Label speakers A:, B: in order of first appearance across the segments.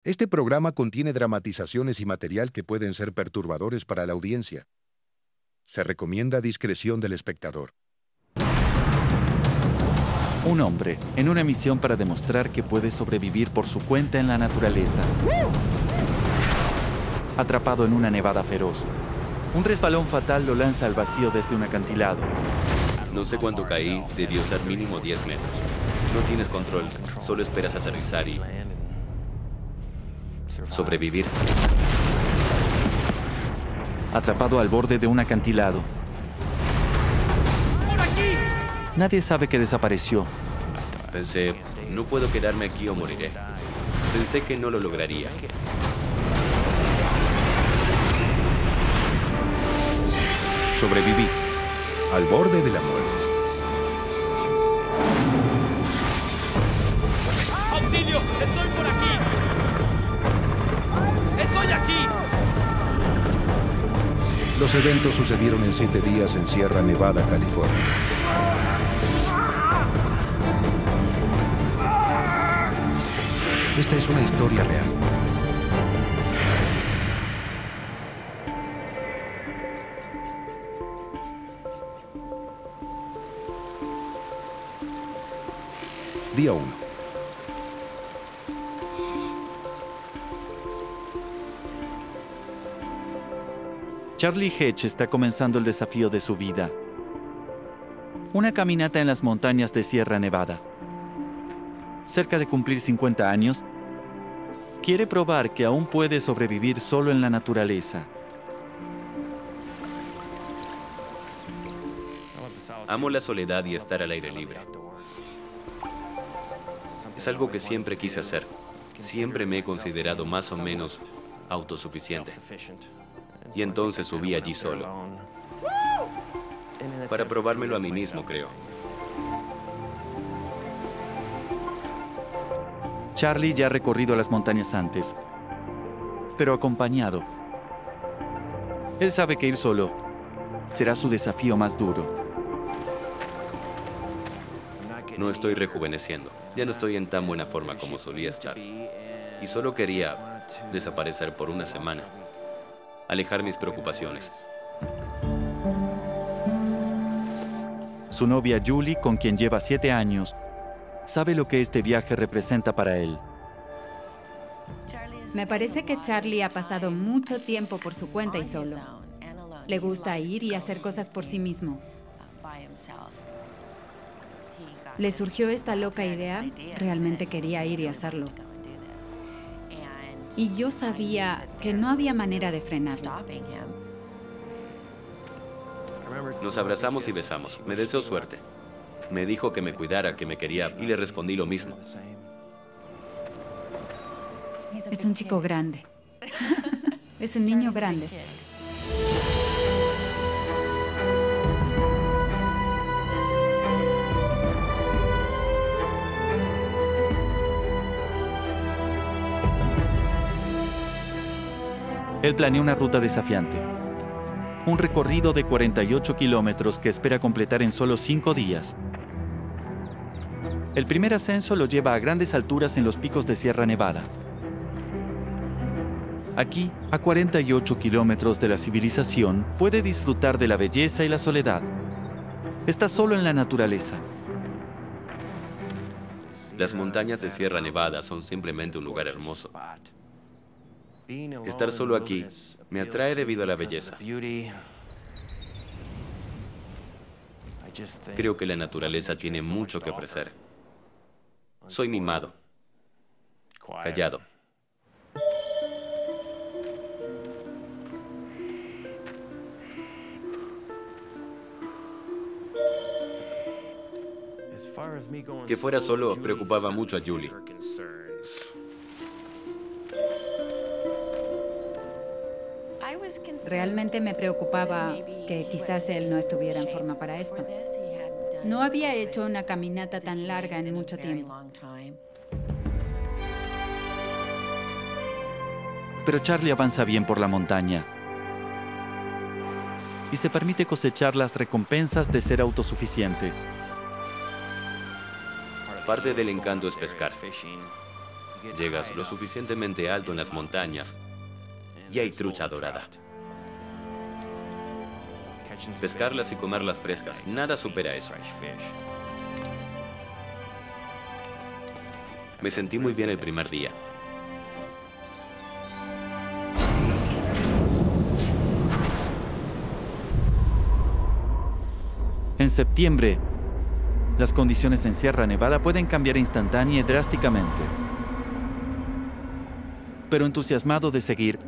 A: Este programa contiene dramatizaciones y material que pueden ser perturbadores para la audiencia. Se recomienda discreción del espectador.
B: Un hombre, en una misión para demostrar que puede sobrevivir por su cuenta en la naturaleza. Atrapado en una nevada feroz. Un resbalón fatal lo lanza al vacío desde un acantilado.
C: No sé cuánto caí, debió ser mínimo 10 metros. No tienes control, solo esperas aterrizar y sobrevivir.
B: Atrapado al borde de un acantilado. ¡Por aquí! Nadie sabe que desapareció.
C: Pensé, no puedo quedarme aquí o moriré. Pensé que no lo lograría.
A: Sobreviví. Al borde de la muerte.
D: ¡Auxilio! ¡Estoy por aquí! ¡Estoy aquí!
A: Los eventos sucedieron en 7 días en Sierra Nevada, California. Esta es una historia real. Día 1.
B: Charlie Hedge está comenzando el desafío de su vida. Una caminata en las montañas de Sierra Nevada. Cerca de cumplir 50 años, quiere probar que aún puede sobrevivir solo en la naturaleza.
C: Amo la soledad y estar al aire libre. Es algo que siempre quise hacer. Siempre me he considerado más o menos autosuficiente. Y entonces subí allí solo. Para probármelo a mí mismo, creo.
B: Charlie ya ha recorrido las montañas antes, pero acompañado. Él sabe que ir solo será su desafío más duro.
C: No estoy rejuveneciendo. Ya no estoy en tan buena forma como solía estar. Y solo quería desaparecer por una semana. Alejar mis preocupaciones.
B: Su novia Julie, con quien lleva 7 años, sabe lo que este viaje representa para él.
E: Me parece que Charlie ha pasado mucho tiempo por su cuenta y solo. Le gusta ir y hacer cosas por sí mismo. Le surgió esta loca idea, realmente quería ir y hacerlo. Y yo sabía que no había manera de frenarlo.
C: Nos abrazamos y besamos. Me deseó suerte. Me dijo que me cuidara, que me quería, y le respondí lo mismo.
E: Es un chico grande. Es un niño grande.
B: Él planea una ruta desafiante. Un recorrido de 48 kilómetros que espera completar en solo 5 días. El primer ascenso lo lleva a grandes alturas en los picos de Sierra Nevada. Aquí, a 48 kilómetros de la civilización, puede disfrutar de la belleza y la soledad. Está solo en la naturaleza.
C: Las montañas de Sierra Nevada son simplemente un lugar hermoso. Estar solo aquí me atrae debido a la belleza. Creo que la naturaleza tiene mucho que ofrecer. Soy mimado, callado. Que fuera solo preocupaba mucho a Julie.
E: Realmente me preocupaba que quizás él no estuviera en forma para esto. No había hecho una caminata tan larga en mucho tiempo.
B: Pero Charlie avanza bien por la montaña y se permite cosechar las recompensas de ser autosuficiente.
C: Parte del encanto es pescar. Llegas lo suficientemente alto en las montañas y hay trucha dorada. Pescarlas y comerlas frescas, nada supera eso. Me sentí muy bien el primer día.
B: En septiembre, las condiciones en Sierra Nevada pueden cambiar instantánea y drásticamente. Pero entusiasmado de seguir,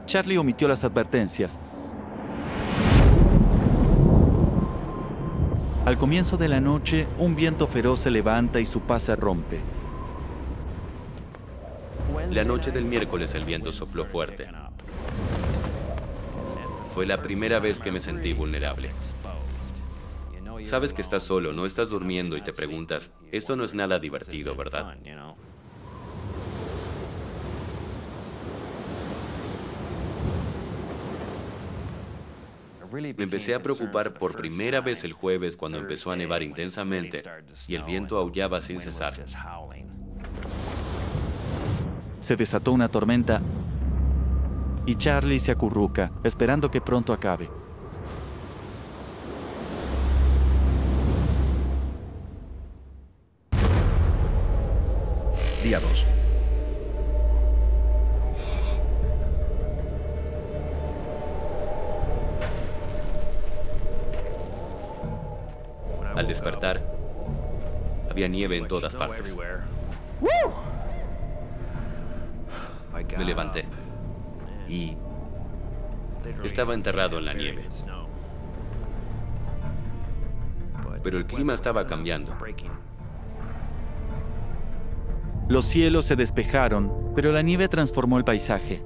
B: Charlie omitió las advertencias. Al comienzo de la noche, un viento feroz se levanta y su paz se rompe.
C: La noche del miércoles el viento sopló fuerte. Fue la primera vez que me sentí vulnerable. Sabes que estás solo, no estás durmiendo y te preguntas, esto no es nada divertido, ¿verdad? Me empecé a preocupar por primera vez el jueves cuando empezó a nevar intensamente y el viento aullaba sin cesar.
B: Se desató una tormenta y Charlie se acurruca, esperando que pronto acabe.
A: Día 2.
C: Al despertar, había nieve en todas partes. Me levanté y estaba enterrado en la nieve. Pero el clima estaba cambiando.
B: Los cielos se despejaron, pero la nieve transformó el paisaje.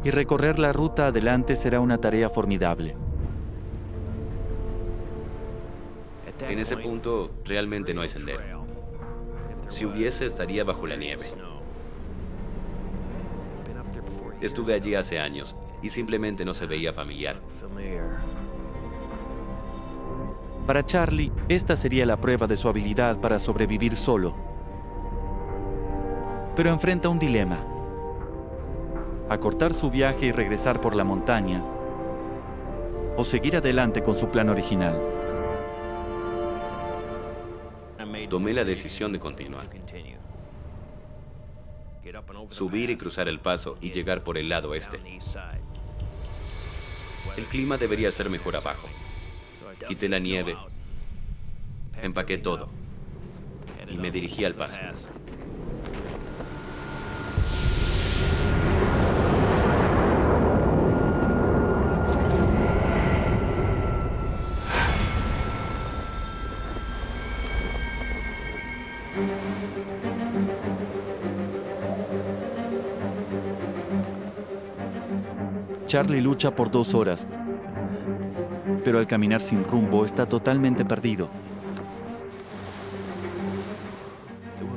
B: Y recorrer la ruta adelante será una tarea formidable.
C: En ese punto, realmente no hay sendero. Si hubiese, estaría bajo la nieve. Estuve allí hace años y simplemente no se veía familiar.
B: Para Charlie, esta sería la prueba de su habilidad para sobrevivir solo. Pero enfrenta un dilema: acortar su viaje y regresar por la montaña, o seguir adelante con su plan original.
C: Tomé la decisión de continuar. Subir y cruzar el paso y llegar por el lado este. El clima debería ser mejor abajo. Quité la nieve, empaqué todo y me dirigí al paso.
B: Charlie lucha por 2 horas, pero al caminar sin rumbo está totalmente perdido.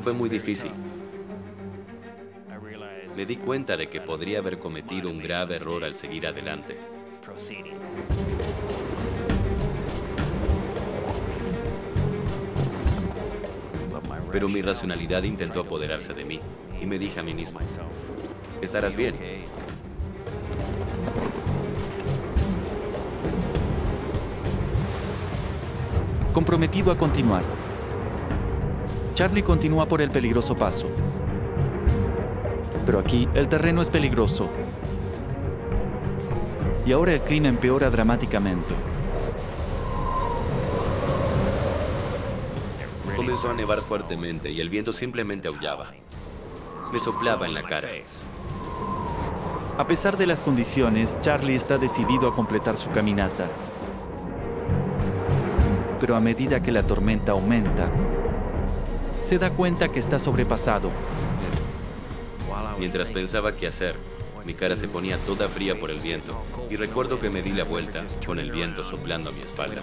C: Fue muy difícil. Me di cuenta de que podría haber cometido un grave error al seguir adelante. Pero mi racionalidad intentó apoderarse de mí y me dije a mí mismo, estarás bien.
B: Comprometido a continuar, Charlie continúa por el peligroso paso. Pero aquí el terreno es peligroso. Y ahora el clima empeora dramáticamente.
C: Comenzó a nevar fuertemente y el viento simplemente aullaba. Me soplaba en la cara.
B: A pesar de las condiciones, Charlie está decidido a completar su caminata. Pero a medida que la tormenta aumenta, se da cuenta que está sobrepasado.
C: Mientras pensaba qué hacer, mi cara se ponía toda fría por el viento y recuerdo que me di la vuelta con el viento soplando a mi espalda.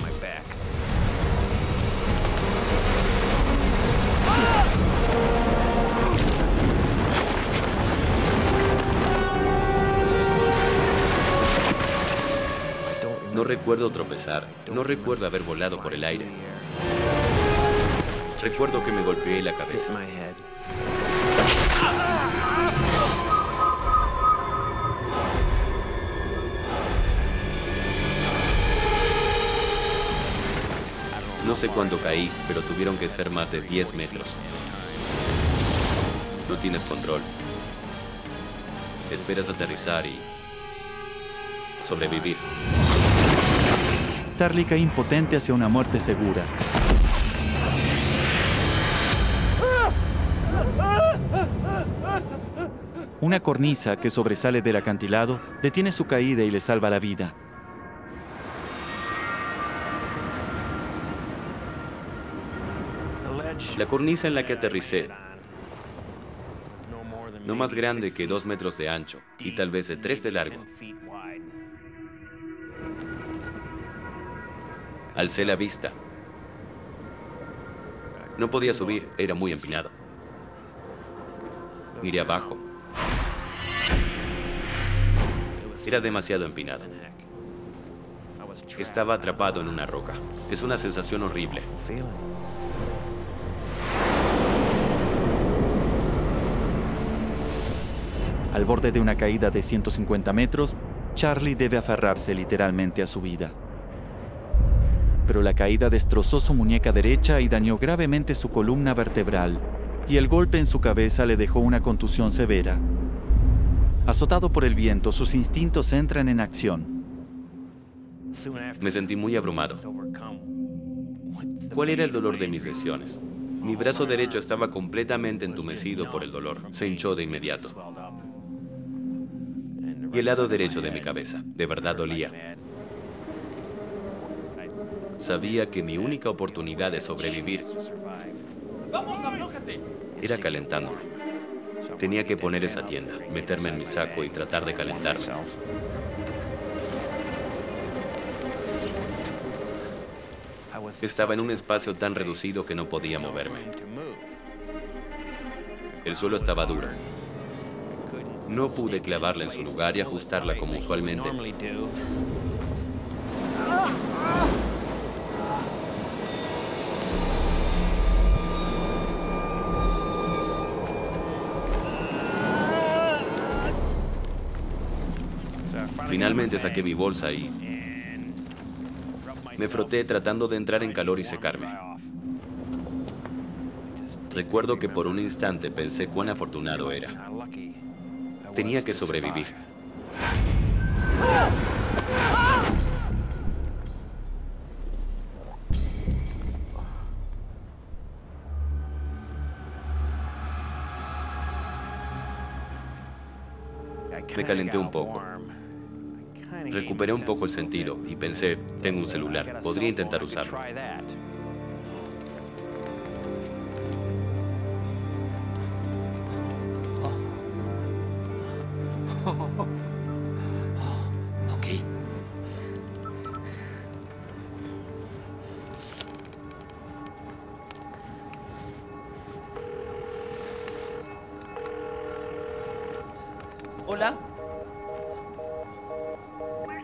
C: No recuerdo tropezar, no recuerdo haber volado por el aire. Recuerdo que me golpeé la cabeza. No sé cuándo caí, pero tuvieron que ser más de 10 metros. No tienes control. Esperas aterrizar y sobrevivir.
B: Charlie cae impotente hacia una muerte segura. Una cornisa que sobresale del acantilado detiene su caída y le salva la vida.
C: La cornisa en la que aterricé, no más grande que 2 metros de ancho y tal vez de 3 de largo. Alcé la vista. No podía subir, era muy empinado. Miré abajo. Era demasiado empinado. Estaba atrapado en una roca. Es una sensación horrible.
B: Al borde de una caída de 150 metros, Charlie debe aferrarse literalmente a su vida. Pero la caída destrozó su muñeca derecha y dañó gravemente su columna vertebral, y el golpe en su cabeza le dejó una contusión severa. Azotado por el viento, sus instintos entran en acción.
C: Me sentí muy abrumado. ¿Cuál era el dolor de mis lesiones? Mi brazo derecho estaba completamente entumecido por el dolor. Se hinchó de inmediato. Y el lado derecho de mi cabeza, de verdad dolía. Sabía que mi única oportunidad de sobrevivir
D: ¡Vamos, aflójate!
C: era calentándome. Tenía que poner esa tienda, meterme en mi saco y tratar de calentarme. Estaba en un espacio tan reducido que no podía moverme. El suelo estaba duro. No pude clavarla en su lugar y ajustarla como usualmente. Finalmente saqué mi bolsa y me froté tratando de entrar en calor y secarme. Recuerdo que por un instante pensé cuán afortunado era. Tenía que sobrevivir. Me calenté un poco. Recuperé un poco el sentido y pensé, tengo un celular, podría intentar usarlo.
D: ¿Hola?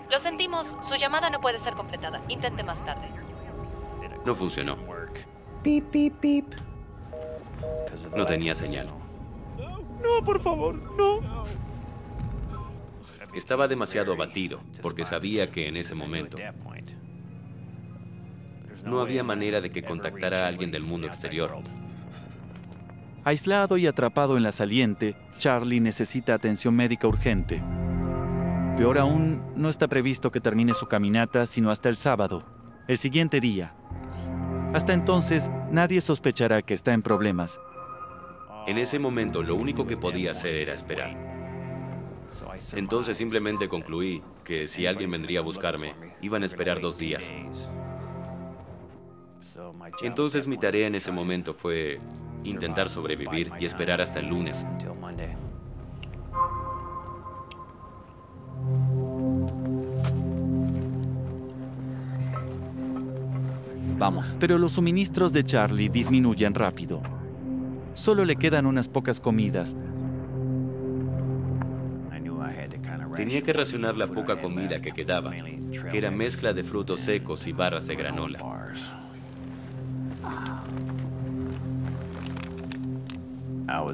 F: Lo sentimos, su llamada no puede ser completada. Intente más tarde.
C: No funcionó.
G: Beep, beep, beep.
C: No tenía señal.
D: No, por favor, no.
C: Estaba demasiado abatido porque sabía que en ese momento no había manera de que contactara a alguien del mundo exterior.
B: Aislado y atrapado en la saliente, Charlie necesita atención médica urgente. Peor aún, no está previsto que termine su caminata sino hasta el sábado, el siguiente día. Hasta entonces, nadie sospechará que está en problemas.
C: En ese momento, lo único que podía hacer era esperar. Entonces simplemente concluí que si alguien vendría a buscarme, iban a esperar 2 días. Entonces mi tarea en ese momento fue intentar sobrevivir y esperar hasta el lunes.
B: Vamos. Pero los suministros de Charlie disminuyen rápido. Solo le quedan unas pocas comidas.
C: Tenía que racionar la poca comida que quedaba, que era mezcla de frutos secos y barras de granola.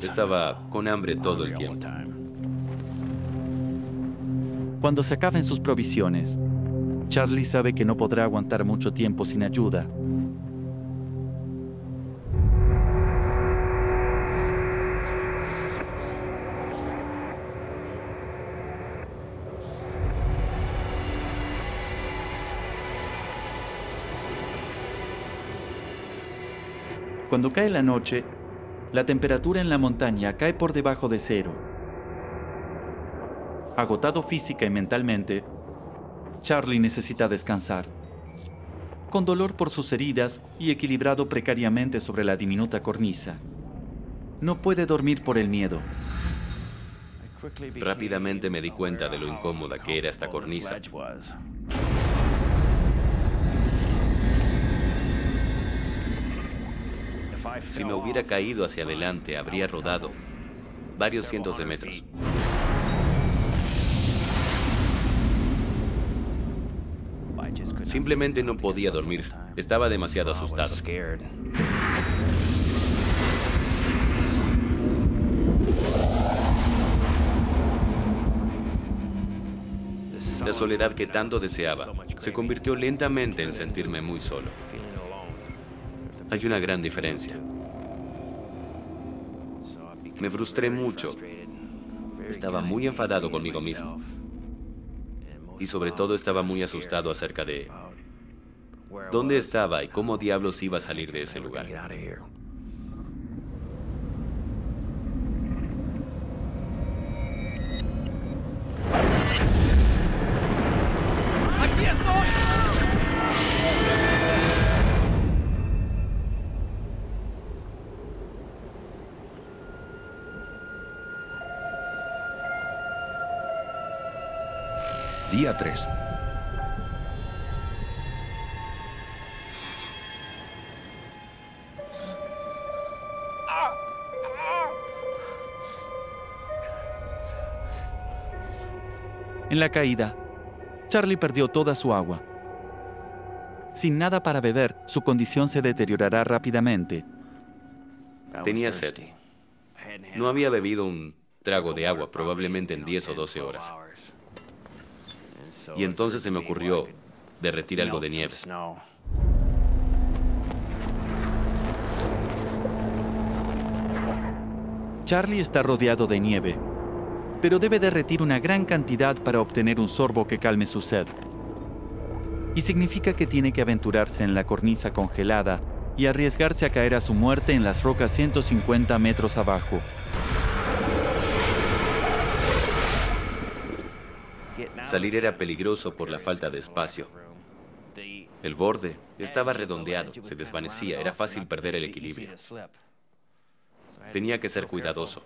C: Estaba con hambre todo el tiempo.
B: Cuando se acaben sus provisiones, Charlie sabe que no podrá aguantar mucho tiempo sin ayuda. Cuando cae la noche, la temperatura en la montaña cae por debajo de cero. Agotado física y mentalmente, Charlie necesita descansar. Con dolor por sus heridas y equilibrado precariamente sobre la diminuta cornisa. No puede dormir por el miedo.
C: Rápidamente me di cuenta de lo incómoda que era esta cornisa. Si me hubiera caído hacia adelante, habría rodado varios cientos de metros. Simplemente no podía dormir. Estaba demasiado asustado. La soledad que tanto deseaba se convirtió lentamente en sentirme muy solo. Hay una gran diferencia. Me frustré mucho. Estaba muy enfadado conmigo mismo. Y sobre todo estaba muy asustado acerca de dónde estaba y cómo diablos iba a salir de ese lugar.
D: ¡Aquí estoy!
A: Día 3.
B: En la caída, Charlie perdió toda su agua. Sin nada para beber, su condición se deteriorará rápidamente.
C: Tenía sed. No había bebido un trago de agua probablemente en 10 o 12 horas. Y entonces se me ocurrió derretir algo de nieve.
B: Charlie está rodeado de nieve, pero debe derretir una gran cantidad para obtener un sorbo que calme su sed. Y significa que tiene que aventurarse en la cornisa congelada y arriesgarse a caer a su muerte en las rocas 150 metros abajo.
C: Salir era peligroso por la falta de espacio. El borde estaba redondeado, se desvanecía, era fácil perder el equilibrio. Tenía que ser cuidadoso.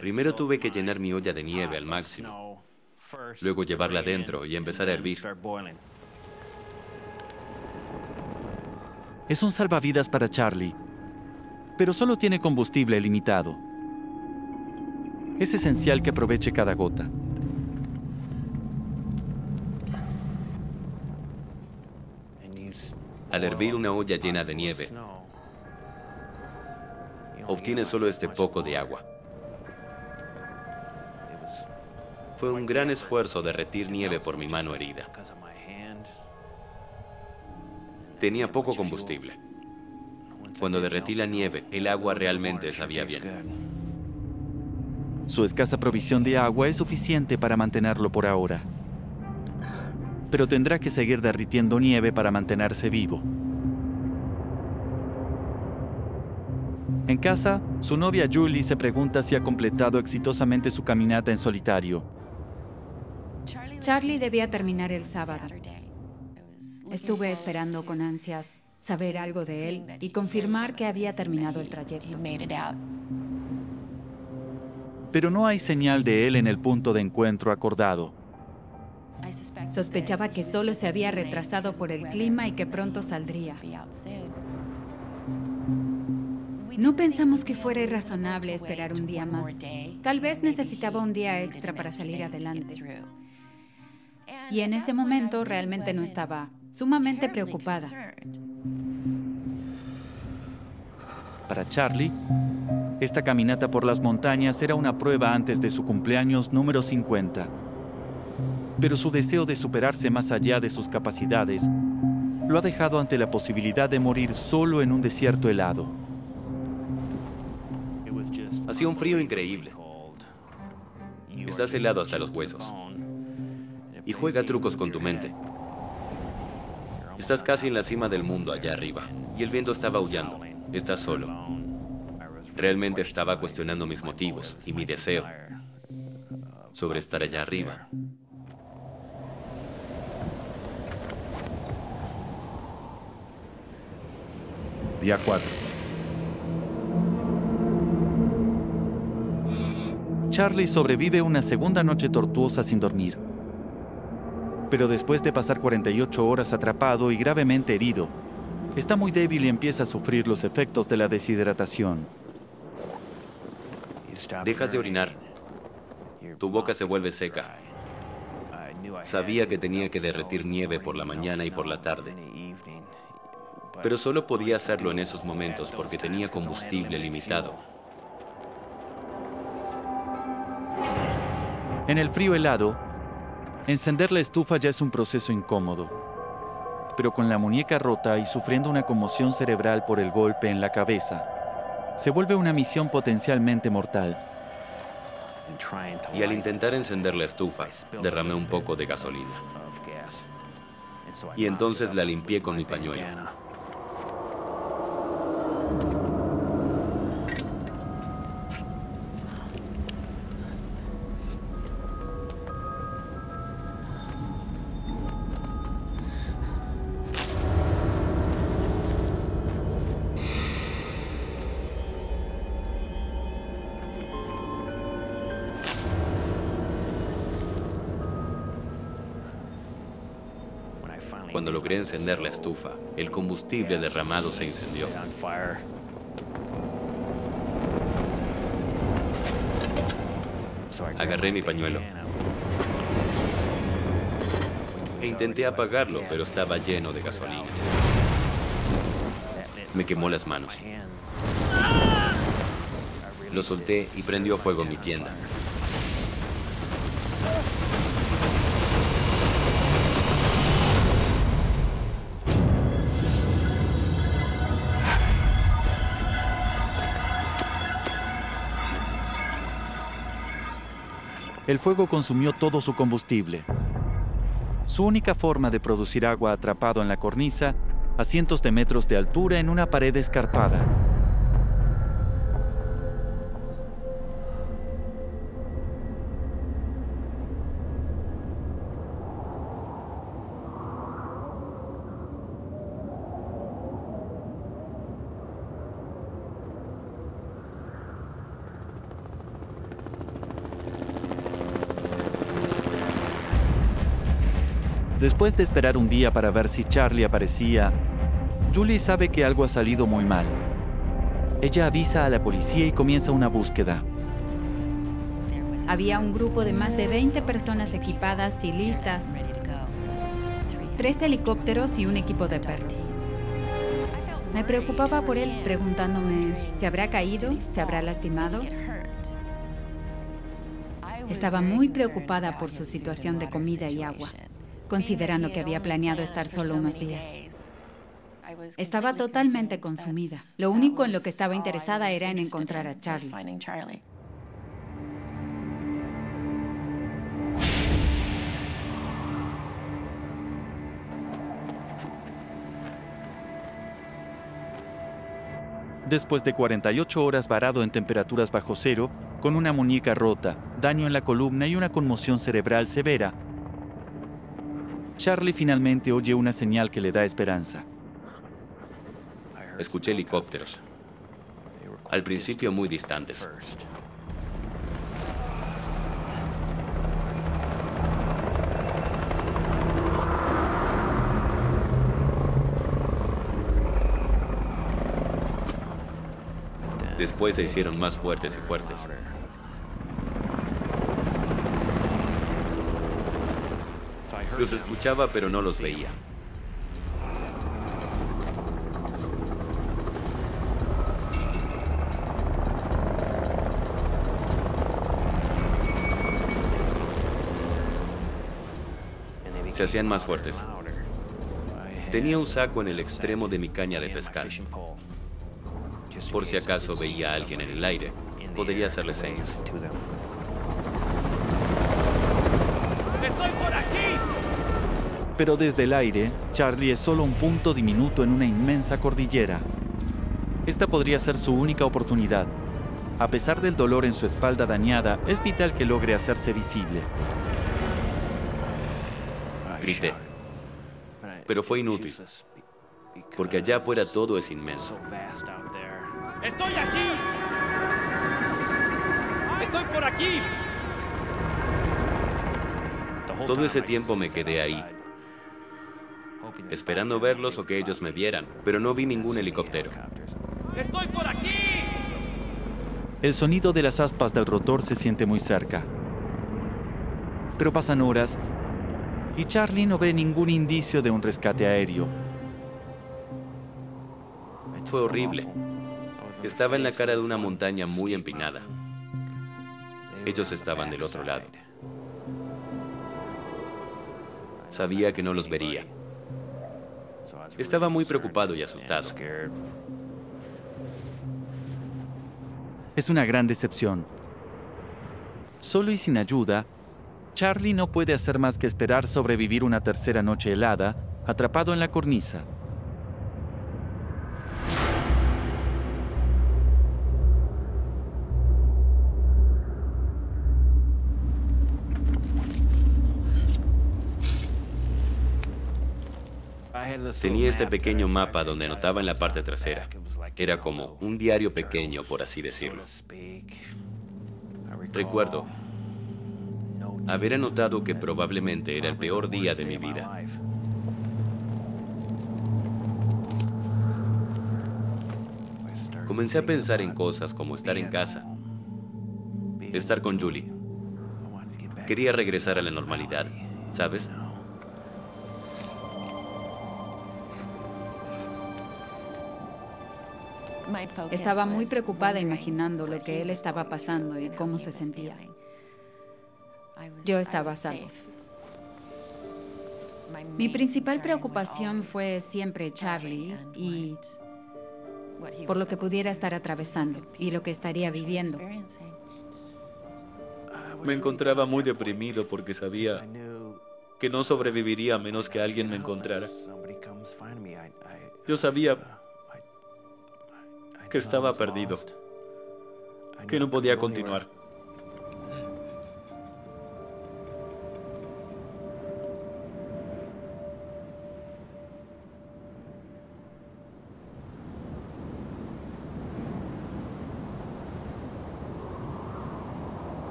C: Primero tuve que llenar mi olla de nieve al máximo, luego llevarla adentro y empezar a hervir.
B: Es un salvavidas para Charlie, pero solo tiene combustible limitado. Es esencial que aproveche cada gota.
C: Al hervir una olla llena de nieve, obtiene solo este poco de agua. Fue un gran esfuerzo derretir nieve por mi mano herida. Tenía poco combustible. Cuando derretí la nieve, el agua realmente sabía bien.
B: Su escasa provisión de agua es suficiente para mantenerlo por ahora. Pero tendrá que seguir derritiendo nieve para mantenerse vivo. En casa, su novia Julie se pregunta si ha completado exitosamente su caminata en solitario.
E: Charlie debía terminar el sábado. Estuve esperando con ansias saber algo de él y confirmar que había terminado el trayecto.
B: Pero no hay señal de él en el punto de encuentro acordado.
E: Sospechaba que solo se había retrasado por el clima y que pronto saldría. No pensamos que fuera irrazonable esperar un día más. Tal vez necesitaba un día extra para salir adelante. Y en ese momento realmente no estaba sumamente preocupada.
B: Para Charlie, Esta caminata por las montañas era una prueba antes de su cumpleaños número 50. Pero su deseo de superarse más allá de sus capacidades lo ha dejado ante la posibilidad de morir solo en un desierto helado.
C: Hacía un frío increíble. Estás helado hasta los huesos. Y juega trucos con tu mente. Estás casi en la cima del mundo allá arriba. Y el viento estaba aullando. Estás solo. Realmente estaba cuestionando mis motivos y mi deseo sobre estar allá arriba.
A: Día 4.
B: Charlie sobrevive una segunda noche tortuosa sin dormir. Pero después de pasar 48 horas atrapado y gravemente herido, está muy débil y empieza a sufrir los efectos de la deshidratación.
C: Dejas de orinar. Tu boca se vuelve seca. Sabía que tenía que derretir nieve por la mañana y por la tarde. Pero solo podía hacerlo en esos momentos porque tenía combustible limitado.
B: En el frío helado, encender la estufa ya es un proceso incómodo. Pero con la muñeca rota y sufriendo una conmoción cerebral por el golpe en la cabeza, se vuelve una misión potencialmente mortal.
C: Y al intentar encender la estufa, derramé un poco de gasolina. Y entonces la limpié con mi pañuelo. Cuando logré encender la estufa, el combustible derramado se incendió. Agarré mi pañuelo e intenté apagarlo, pero estaba lleno de gasolina. Me quemó las manos. Lo solté y prendió fuego mi tienda.
B: El fuego consumió todo su combustible. Su única forma de producir agua atrapado en la cornisa, a cientos de metros de altura en una pared escarpada. Después de esperar un día para ver si Charlie aparecía, Julie sabe que algo ha salido muy mal. Ella avisa a la policía y comienza una búsqueda.
E: Había un grupo de más de 20 personas equipadas y listas, 3 helicópteros y un equipo de perros. Me preocupaba por él, preguntándome, ¿se habrá caído? ¿Se habrá lastimado? Estaba muy preocupada por su situación de comida y agua, considerando que había planeado estar solo unos días. Estaba totalmente consumida. Lo único en lo que estaba interesada era en encontrar a Charlie.
B: Después de 48 horas varado en temperaturas bajo cero, con una muñeca rota, daño en la columna y una conmoción cerebral severa, Charlie finalmente oye una señal que le da esperanza.
C: Escuché helicópteros. Al principio muy distantes. Después se hicieron más fuertes y fuertes. Los escuchaba, pero no los veía. se hacían más fuertes. Tenía un saco en el extremo de mi caña de pescar. Por si acaso veía a alguien en el aire, podría hacerle señas.
D: ¡Estoy por aquí!
B: Pero desde el aire, Charlie es solo un punto diminuto en una inmensa cordillera. Esta podría ser su única oportunidad. A pesar del dolor en su espalda dañada, es vital que logre hacerse visible.
C: Grité. Pero fue inútil, porque allá afuera todo es inmenso.
D: ¡Estoy aquí! ¡Estoy por aquí!
C: Todo ese tiempo me quedé ahí, esperando verlos o que ellos me vieran, pero no vi ningún helicóptero.
D: ¡Estoy por aquí!
B: El sonido de las aspas del rotor se siente muy cerca. Pero pasan horas y Charlie no ve ningún indicio de un rescate aéreo.
C: Fue horrible. Estaba en la cara de una montaña muy empinada. Ellos estaban del otro lado. Sabía que no los vería. Estaba muy preocupado y asustado.
B: Es una gran decepción. Solo y sin ayuda, Charlie no puede hacer más que esperar sobrevivir una tercera noche helada, atrapado en la cornisa.
C: Tenía este pequeño mapa donde anotaba en la parte trasera. Era como un diario pequeño, por así decirlo. Recuerdo haber anotado que probablemente era el peor día de mi vida. Comencé a pensar en cosas como estar en casa, estar con Julie. Quería regresar a la normalidad, ¿sabes?
E: Estaba muy preocupada imaginando lo que él estaba pasando y cómo se sentía. Yo estaba a salvo. Mi principal preocupación fue siempre Charlie y por lo que pudiera estar atravesando y lo que estaría viviendo.
C: Me encontraba muy deprimido porque sabía que no sobreviviría a menos que alguien me encontrara. Yo sabía que estaba perdido, que no podía continuar.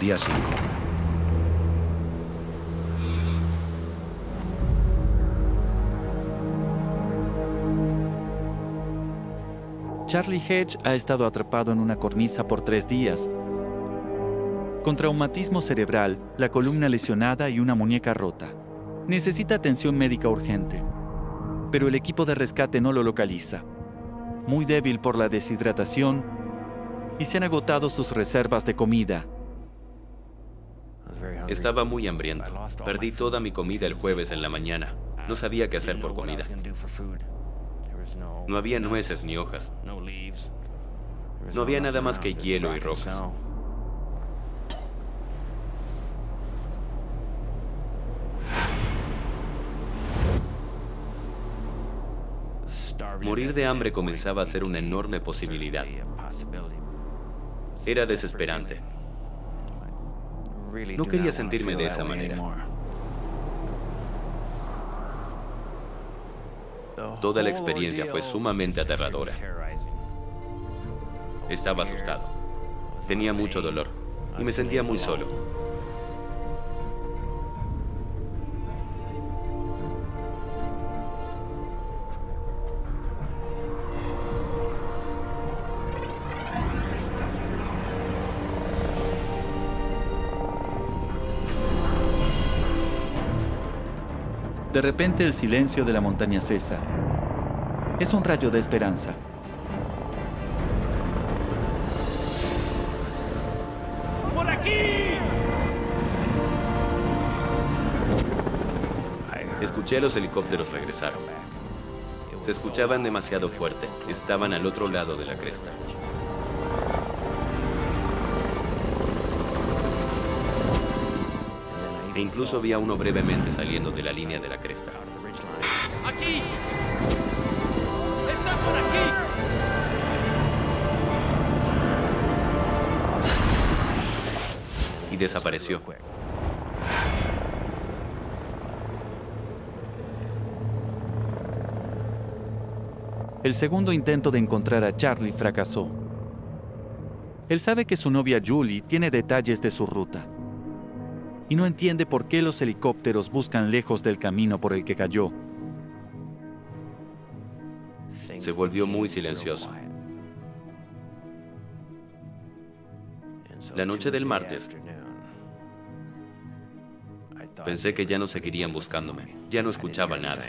A: Día 5.
B: Charlie Hedge ha estado atrapado en una cornisa por 3 días, con traumatismo cerebral, la columna lesionada y una muñeca rota. Necesita atención médica urgente, pero el equipo de rescate no lo localiza. Muy débil por la deshidratación y se han agotado sus reservas de comida.
C: Estaba muy hambriento. Perdí toda mi comida el jueves en la mañana. No sabía qué hacer por comida. No había nueces ni hojas. No había nada más que hielo y rocas. Morir de hambre comenzaba a ser una enorme posibilidad. Era desesperante. No quería sentirme de esa manera. Toda la experiencia fue sumamente aterradora. Estaba asustado. Tenía mucho dolor y me sentía muy solo.
B: De repente el silencio de la montaña cesa. Es un rayo de esperanza.
D: aquí!
C: Escuché a los helicópteros regresar. Se escuchaban demasiado fuerte. Estaban al otro lado de la cresta. E incluso vi a uno brevemente saliendo de la línea de la cresta.
D: ¡Aquí! ¡Estoy por aquí!
C: Y desapareció.
B: El segundo intento de encontrar a Charlie fracasó. Él sabe que su novia Julie tiene detalles de su ruta y no entiende por qué los helicópteros buscan lejos del camino por el que cayó.
C: Se volvió muy silencioso. La noche del martes, pensé que ya no seguirían buscándome. Ya no escuchaba nada.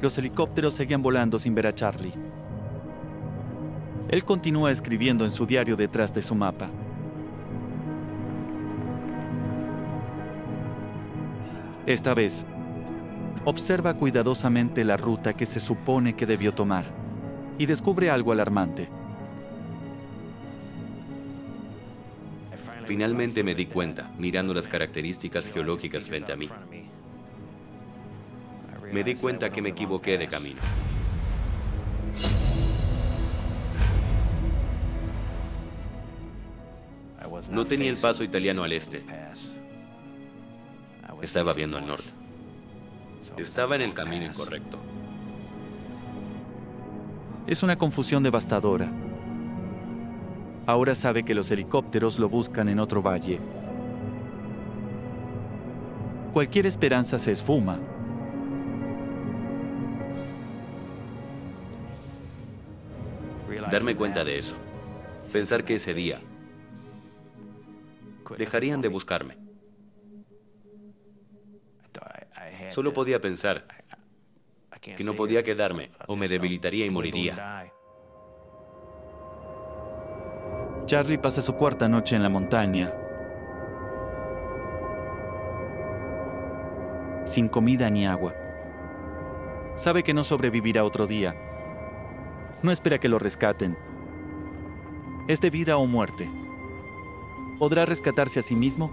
B: Los helicópteros seguían volando sin ver a Charlie. Él continúa escribiendo en su diario detrás de su mapa. Esta vez, observa cuidadosamente la ruta que se supone que debió tomar y descubre algo alarmante.
C: Finalmente me di cuenta, mirando las características geológicas frente a mí. Me di cuenta que me equivoqué de camino. No tenía el paso italiano al este. Estaba viendo al norte. Estaba en el camino incorrecto.
B: Es una confusión devastadora. Ahora sabe que los helicópteros lo buscan en otro valle. Cualquier esperanza se esfuma.
C: Darme cuenta de eso. Pensar que ese día dejarían de buscarme. Solo podía pensar que no podía quedarme o me debilitaría y moriría.
B: Charlie pasa su cuarta noche en la montaña, sin comida ni agua. Sabe que no sobrevivirá otro día. No espera que lo rescaten. Es de vida o muerte. ¿Podrá rescatarse a sí mismo?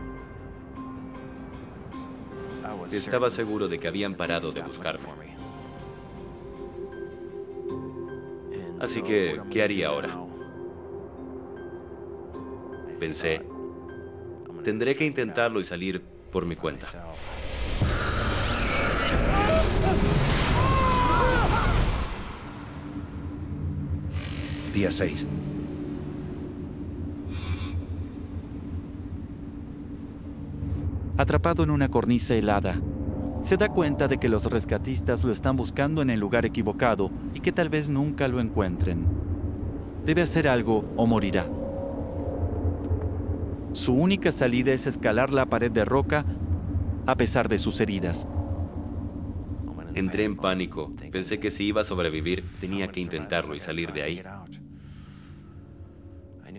C: Estaba seguro de que habían parado de buscarme. Así que, ¿qué haría ahora? Pensé, tendré que intentarlo y salir por mi cuenta.
A: Día 6.
B: Atrapado en una cornisa helada, se da cuenta de que los rescatistas lo están buscando en el lugar equivocado y que tal vez nunca lo encuentren. Debe hacer algo o morirá. Su única salida es escalar la pared de roca a pesar de sus heridas.
C: Entré en pánico. Pensé que si iba a sobrevivir, tenía que intentarlo y salir de ahí.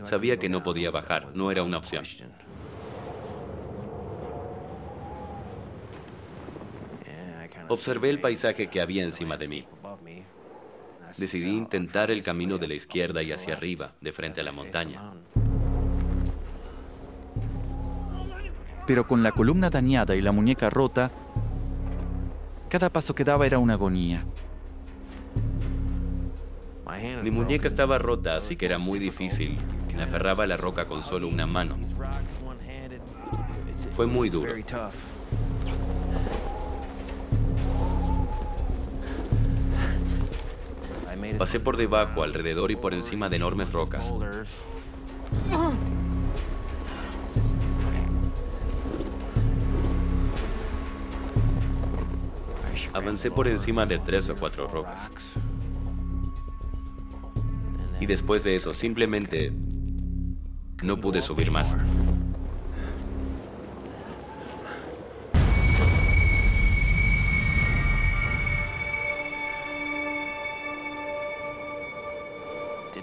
C: Sabía que no podía bajar, no era una opción. Observé el paisaje que había encima de mí. Decidí intentar el camino de la izquierda y hacia arriba, de frente a la montaña.
B: Pero con la columna dañada y la muñeca rota, cada paso que daba era una agonía.
C: Mi muñeca estaba rota, así que era muy difícil. Me aferraba a la roca con solo una mano. Fue muy duro. Pasé por debajo, alrededor y por encima de enormes rocas. Avancé por encima de 3 o 4 rocas. Y después de eso, simplemente no pude subir más.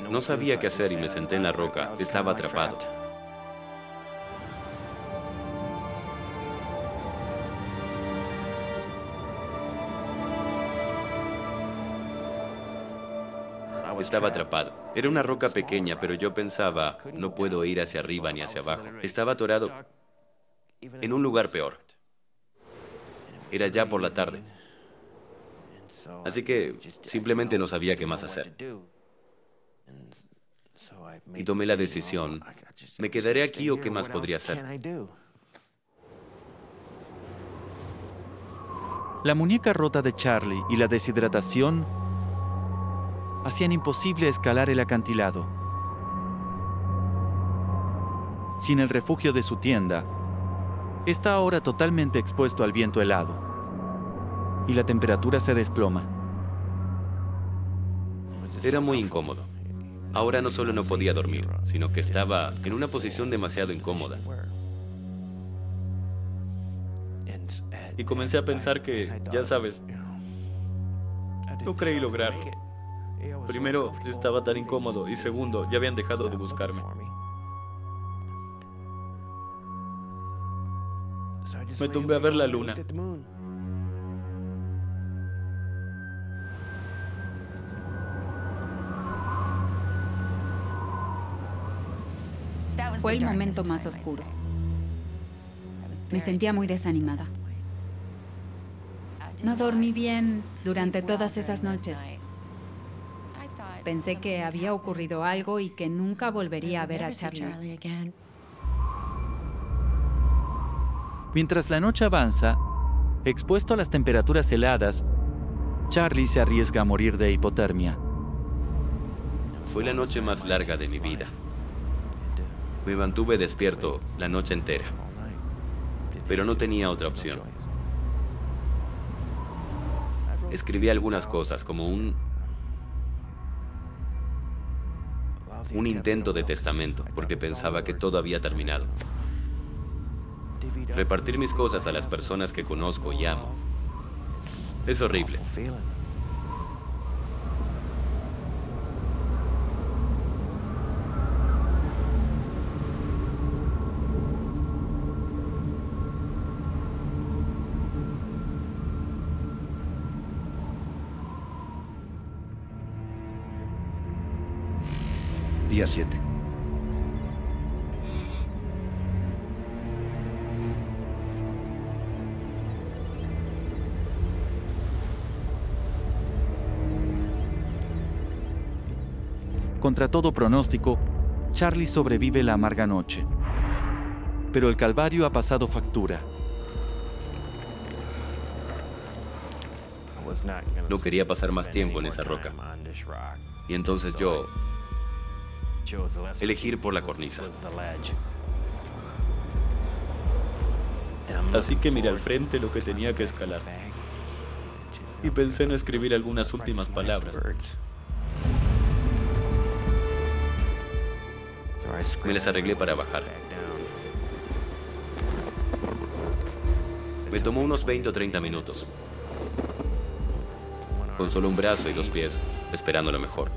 C: No sabía qué hacer y me senté en la roca. Estaba atrapado. Estaba atrapado. Era una roca pequeña, pero yo pensaba, no puedo ir hacia arriba ni hacia abajo. Estaba atorado en un lugar peor. Era ya por la tarde. Así que simplemente no sabía qué más hacer. Y tomé la decisión, ¿me quedaré aquí o qué más podría hacer?
B: La muñeca rota de Charlie y la deshidratación hacían imposible escalar el acantilado. Sin el refugio de su tienda, está ahora totalmente expuesto al viento helado y la temperatura se desploma.
C: Era muy incómodo. Ahora no solo no podía dormir, sino que estaba en una posición demasiado incómoda. Y comencé a pensar que, ya sabes, no creí lograrlo. Primero, estaba tan incómodo y segundo, ya habían dejado de buscarme. Me tumbé a ver la luna.
E: Fue el momento más oscuro. Me sentía muy desanimada. No dormí bien durante todas esas noches. Pensé que había ocurrido algo y que nunca volvería a ver a Charlie.
B: Mientras la noche avanza, expuesto a las temperaturas heladas, Charlie se arriesga a morir de hipotermia.
C: Fue la noche más larga de mi vida. Me mantuve despierto la noche entera, pero no tenía otra opción. Escribí algunas cosas, como un intento de testamento, porque pensaba que todo había terminado. Repartir mis cosas a las personas que conozco y amo. Es horrible.
A: Día 7.
B: Contra todo pronóstico, Charlie sobrevive la amarga noche. Pero el calvario ha pasado factura.
C: No quería pasar más tiempo en esa roca. Y entonces yo elegí ir por la cornisa. Así que miré al frente lo que tenía que escalar. Y pensé en escribir algunas últimas palabras. Me las arreglé para bajar. Me tomó unos 20 o 30 minutos. Con solo un brazo y 2 pies, esperando lo mejor.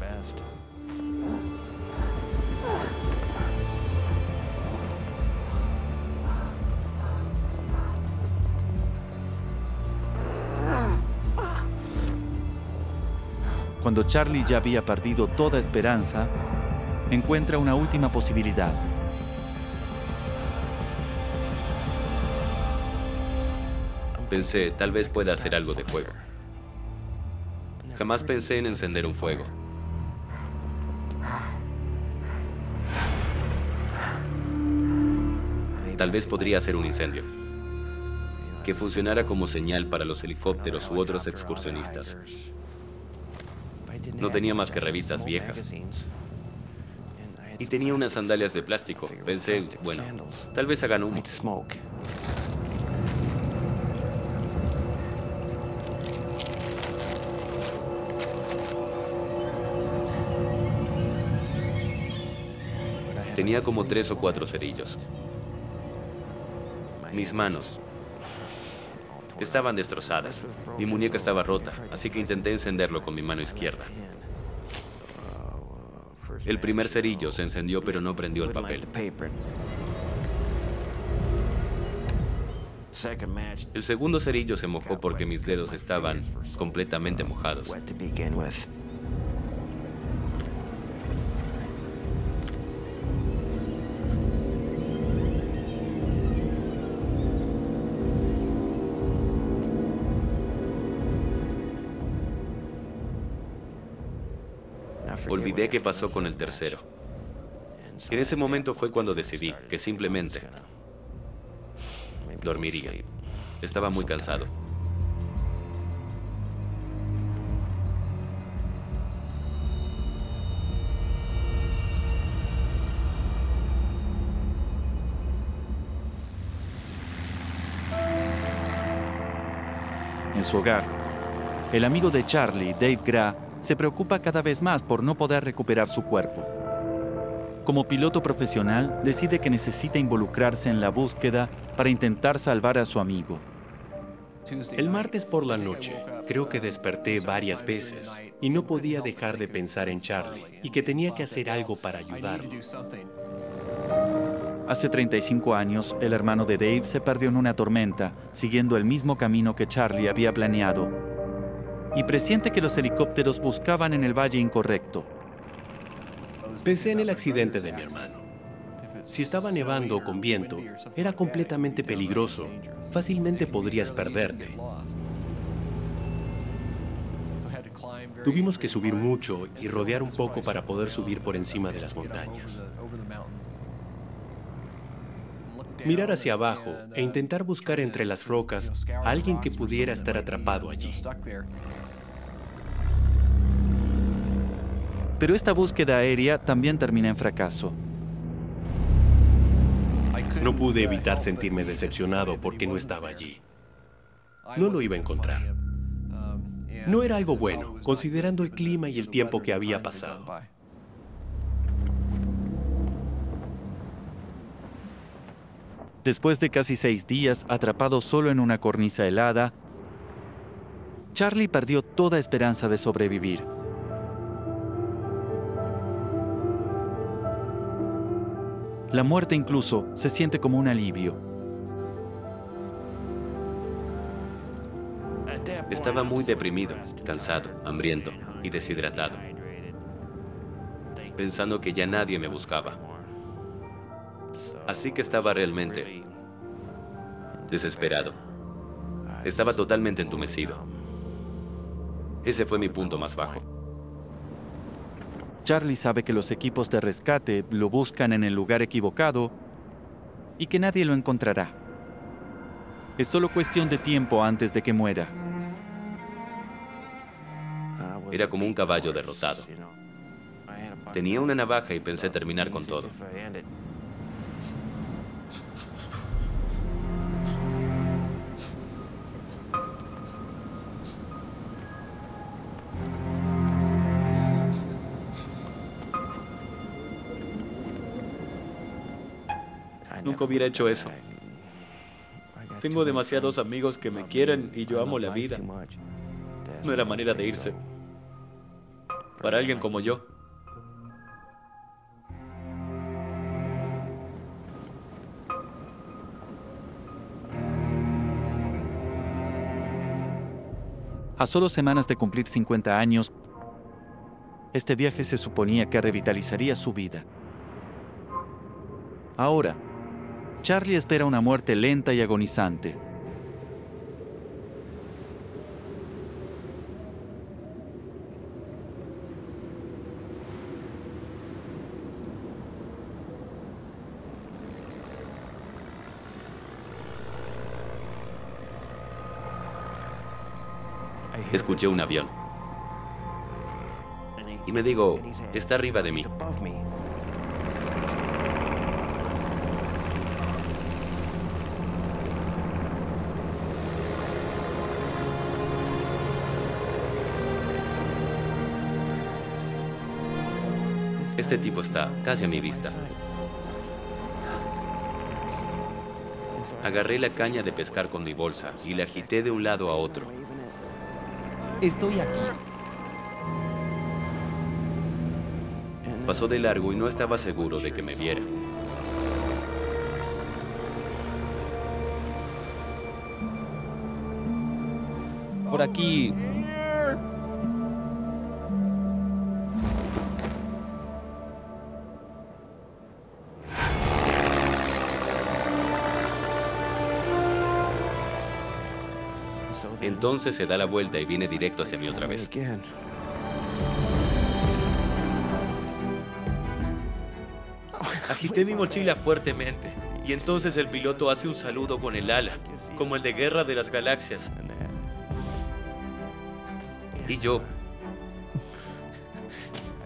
B: Cuando Charlie ya había perdido toda esperanza, encuentra una última posibilidad.
C: Pensé, tal vez pueda hacer algo de fuego. Jamás pensé en encender un fuego. Tal vez podría hacer un incendio que funcionara como señal para los helicópteros u otros excursionistas. No tenía más que revistas viejas. Y tenía unas sandalias de plástico. Pensé, bueno, tal vez hagan humo. Tenía como 3 o 4 cerillos. Mis manos estaban destrozadas. Mi muñeca estaba rota, así que intenté encenderlo con mi mano izquierda. El primer cerillo se encendió pero no prendió el papel. El segundo cerillo se mojó porque mis dedos estaban completamente mojados. Olvidé qué pasó con el tercero. En ese momento fue cuando decidí que simplemente dormiría. Estaba muy cansado.
B: En su hogar, el amigo de Charlie, Dave Gra, se preocupa cada vez más por no poder recuperar su cuerpo. Como piloto profesional, decide que necesita involucrarse en la búsqueda para intentar salvar a su amigo.
H: El martes por la noche, creo que desperté varias veces y no podía dejar de pensar en Charlie y que tenía que hacer algo para ayudarlo.
B: Hace 35 años, el hermano de Dave se perdió en una tormenta, siguiendo el mismo camino que Charlie había planeado, y presiente que los helicópteros buscaban en el valle incorrecto.
H: Pensé en el accidente de mi hermano. Si estaba nevando o con viento, era completamente peligroso. Fácilmente podrías perderte. Tuvimos que subir mucho y rodear un poco para poder subir por encima de las montañas. Mirar hacia abajo e intentar buscar entre las rocas a alguien que pudiera estar atrapado allí.
B: Pero esta búsqueda aérea también termina en fracaso.
H: No pude evitar sentirme decepcionado porque no estaba allí. No lo iba a encontrar. No era algo bueno, considerando el clima y el tiempo que había pasado.
B: Después de casi 6 días atrapado solo en una cornisa helada, Charlie perdió toda esperanza de sobrevivir. La muerte incluso se siente como un alivio.
C: Estaba muy deprimido, cansado, hambriento y deshidratado, pensando que ya nadie me buscaba. Así que estaba realmente desesperado. Estaba totalmente entumecido. Ese fue mi punto más bajo.
B: Charlie sabe que los equipos de rescate lo buscan en el lugar equivocado y que nadie lo encontrará. Es solo cuestión de tiempo antes de que muera.
C: Era como un caballo derrotado. Tenía una navaja y pensé terminar con todo. Nunca hubiera hecho eso. Tengo demasiados amigos que me quieren y yo amo la vida. No era manera de irse. Para alguien como yo.
B: A solo semanas de cumplir 50 años, este viaje se suponía que revitalizaría su vida. Ahora, Charlie espera una muerte lenta y agonizante.
C: Escuché un avión. Y me digo, está arriba de mí. Este tipo está casi a mi vista. Agarré la caña de pescar con mi bolsa y la agité de un lado a otro.
G: Estoy aquí.
C: pasó de largo y no estaba seguro de que me viera.
I: Por aquí.
C: Entonces se da la vuelta y viene directo hacia mí otra vez. Agité mi mochila fuertemente y entonces el piloto hace un saludo con el ala, como el de Guerra de las Galaxias. Y yo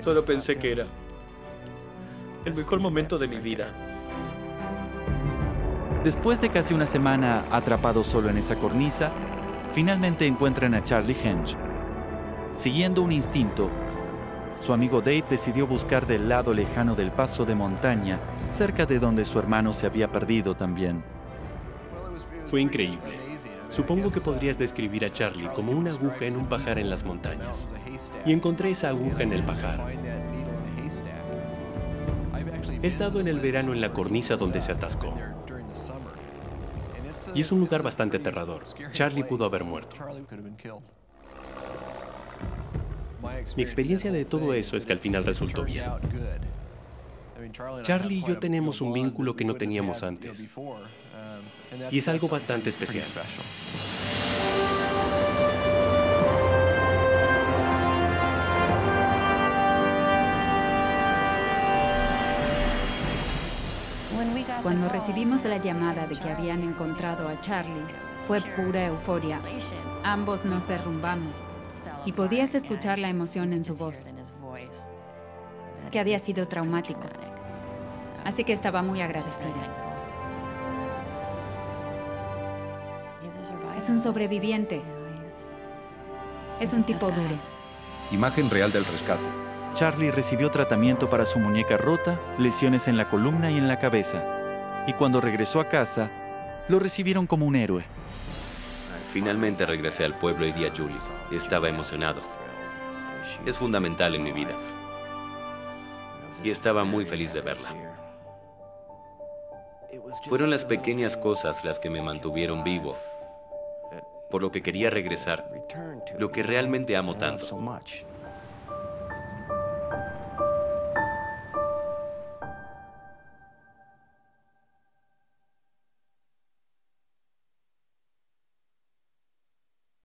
C: solo pensé que era el mejor momento de mi vida.
B: Después de casi una semana atrapado solo en esa cornisa, finalmente encuentran a Charlie Henge. Siguiendo un instinto, su amigo Dave decidió buscar del lado lejano del paso de montaña, cerca de donde su hermano se había perdido también.
H: Fue increíble. Supongo que podrías describir a Charlie como una aguja en un pajar en las montañas. Y encontré esa aguja en el pajar. He estado en el verano en la cornisa donde se atascó. Y es un lugar bastante aterrador. Charlie pudo haber muerto. Mi experiencia de todo eso es que al final resultó bien. Charlie y yo tenemos un vínculo que no teníamos antes. Y es algo bastante especial.
E: Cuando recibimos la llamada de que habían encontrado a Charlie, fue pura euforia. Ambos nos derrumbamos y podías escuchar la emoción en su voz, que había sido traumático. Así que estaba muy agradecida. Es un sobreviviente. Es un tipo duro.
A: Imagen real del rescate.
B: Charlie recibió tratamiento para su muñeca rota, lesiones en la columna y en la cabeza. Y cuando regresó a casa, lo recibieron como un héroe.
C: Finalmente regresé al pueblo y vi a Julie. Estaba emocionado. Es fundamental en mi vida. Y estaba muy feliz de verla. Fueron las pequeñas cosas las que me mantuvieron vivo, por lo que quería regresar, lo que realmente amo tanto.